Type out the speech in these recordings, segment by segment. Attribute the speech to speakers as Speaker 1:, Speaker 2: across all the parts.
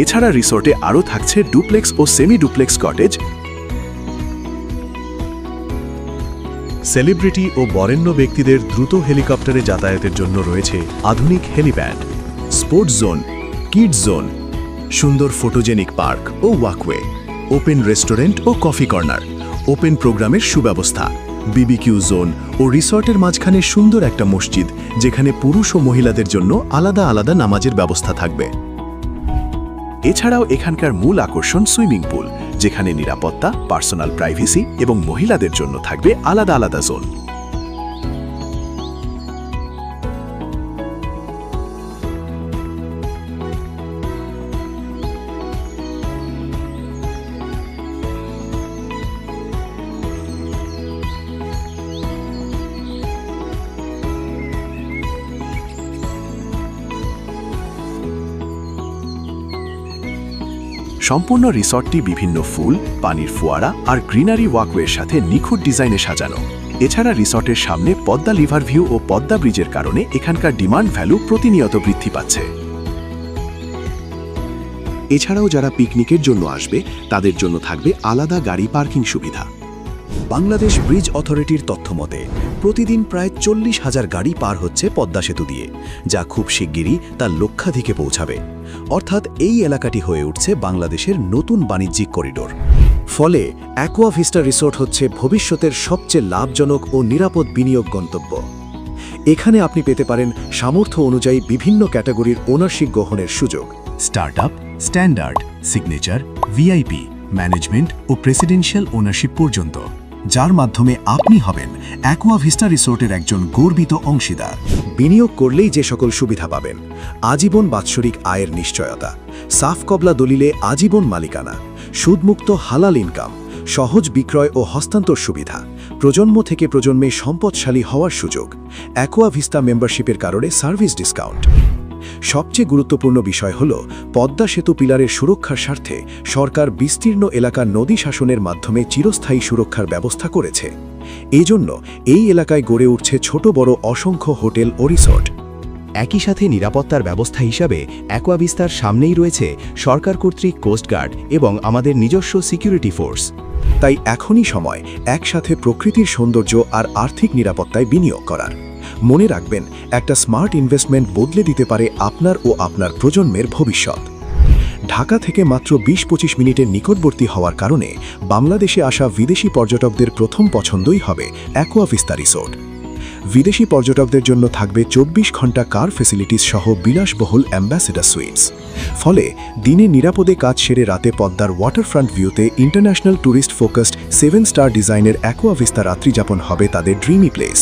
Speaker 1: এছাড়া রিসোর্টে আরও থাকছে ডুপ্লেক্স ও সেমি ডুপ্লেক্স কটেজ, সেলিব্রিটি ও বরেণ্য ব্যক্তিদের দ্রুত হেলিকপ্টারে যাতায়াতের জন্য রয়েছে আধুনিক helipad, sports zone, kids zone, সুন্দর ফটোজেনিক পার্ক ও ওয়াকওয়ে, ওপেন রেস্টুরেন্ট ও কফি কর্নার, ওপেন প্রোগ্রামের সুব্যবস্থা, বিবিকিউ জোন ও রিসর্টের মাঝখানে সুন্দর একটা মসজিদ যেখানে পুরুষ ও মহিলাদের জন্য আলাদা আলাদা নামাজের ব্যবস্থা থাকবে। এছাড়াও এখানকার মূল আকর্ষণ সুইমিং পুল, যেখানে নিরাপত্তা, পার্সোনাল প্রাইভেসি এবং মহিলাদের জন্য থাকবে আলাদা আলাদা জোন। সম্পূর্ণ রিসর্টটি বিভিন্ন ফুল, পানির ফোয়ারা আর গ্রিনারি ওয়াকওয়ের সাথে নিখুঁত ডিজাইনে সাজানো। এছাড়া রিসর্টের সামনে পদ্মা লিভার ভিউ ও পদ্মা ব্রিজের কারণে এখানকার ডিমান্ড ভ্যালু প্রতিনিয়ত বৃদ্ধি পাচ্ছে। এছাড়াও যারা পিকনিকের জন্য আসবে তাদের জন্য থাকবে আলাদা গাড়ি পার্কিং সুবিধা।
Speaker 2: বাংলাদেশ ব্রিজ অথরিটির তথ্যমতে প্রতিদিন প্রায় 40,000 গাড়ি পার হচ্ছে পদ্মা সেতু দিয়ে, যা খুব শিগগিরই তার লক্ষ্যাধিকে পৌঁছাবে। অর্থাৎ এই এলাকাটি হয়ে উঠছে বাংলাদেশের নতুন বাণিজ্যিক করিডোর। ফলে অ্যাকোয়া ভিস্টা রিসোর্ট হচ্ছে ভবিষ্যতের সবচেয়ে লাভজনক ও নিরাপদ বিনিয়োগ গন্তব্য। এখানে আপনি পেতে পারেন সামর্থ্য অনুযায়ী বিভিন্ন ক্যাটাগরির ওনারশিপ গ্রহণের সুযোগ,
Speaker 1: startup, standard, signature, VIP, management ও প্রেসিডেন্সিয়াল ওনারশিপ পর্যন্ত, যার মাধ্যমে আপনি হবেন অ্যাকোয়া ভিস্টা রিসোর্টের একজন গর্বিত অংশীদার।
Speaker 2: বিনিয়োগ করলেই যে সকল সুবিধা পাবেন: আজীবন বাৎসরিক আয়ের নিশ্চয়তা, সাফ কবলা দলিলে আজীবন মালিকানা, সুদমুক্ত হালাল ইনকাম, সহজ বিক্রয় ও হস্তান্তর সুবিধা, প্রজন্ম থেকে প্রজন্মে সম্পদশালী হওয়ার সুযোগ, অ্যাকোয়া ভিস্টা মেম্বারশিপের কারণে সার্ভিস ডিসকাউন্ট। সবচেয়ে গুরুত্বপূর্ণ বিষয় হল পদ্মা সেতু পিলারের সুরক্ষার স্বার্থে সরকার বিস্তীর্ণ এলাকার নদী শাসনের মাধ্যমে চিরস্থায়ী সুরক্ষার ব্যবস্থা করেছে। এজন্য এই এলাকায় গড়ে উঠছে ছোট বড় অসংখ্য হোটেল ও রিসর্ট।
Speaker 3: একই সাথে নিরাপত্তার ব্যবস্থা হিসাবে অ্যাকোয়া ভিস্তার সামনেই রয়েছে সরকার কর্তৃক কোস্টগার্ড এবং আমাদের নিজস্ব সিকিউরিটি ফোর্স।
Speaker 2: তাই এখনই সময় একসাথে প্রকৃতির সৌন্দর্য আর আর্থিক নিরাপত্তায় বিনিয়োগ করার। মনে রাখবেন, একটা স্মার্ট ইনভেস্টমেন্ট বদলে দিতে পারে আপনার ও আপনার প্রজন্মের ভবিষ্যৎ। ঢাকা থেকে মাত্র 20-25 মিনিটের নিকটবর্তী হওয়ার কারণে বাংলাদেশে আসা বিদেশি পর্যটকদের প্রথম পছন্দই হবে অ্যাকোয়া ভিস্তা রিসোর্ট। বিদেশি পর্যটকদের জন্য থাকবে 24 ঘন্টা কার ফ্যাসিলিটিস সহ বিলাসবহুল অ্যাম্বাসেডর সুইটস। ফলে দিনে নিরাপদে কাজ সেরে রাতে পদ্মার ওয়াটারফ্রন্ট ভিউতে ইন্টারন্যাশনাল ট্যুরিস্ট ফোকাসড 7 স্টার ডিজাইনের অ্যাকোয়া ভিস্তা রাত্রিযাপন হবে তাদের ড্রিমি প্লেস।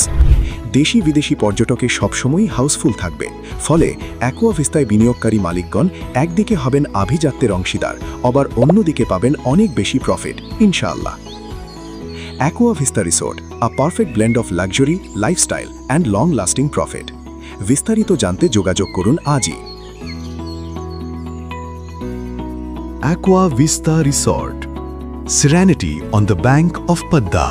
Speaker 2: দেশি বিদেশি পর্যটকে সবসময়ই হাউসফুল থাকবে। ফলে অ্যাকোয়া ভিস্তায় বিনিয়োগকারী মালিকগণ একদিকে হবেন আভিজাত্যের অংশীদার, আবার অন্যদিকে পাবেন অনেক বেশি প্রফিট ইনশাআল্লাহ। Aqua vista resort, a perfect blend of luxury, lifestyle and long lasting profit. বিস্তারিত জানতে যোগাযোগ করুন আজই।
Speaker 1: Aqua Vista Resort, serenity on the bank of Padda.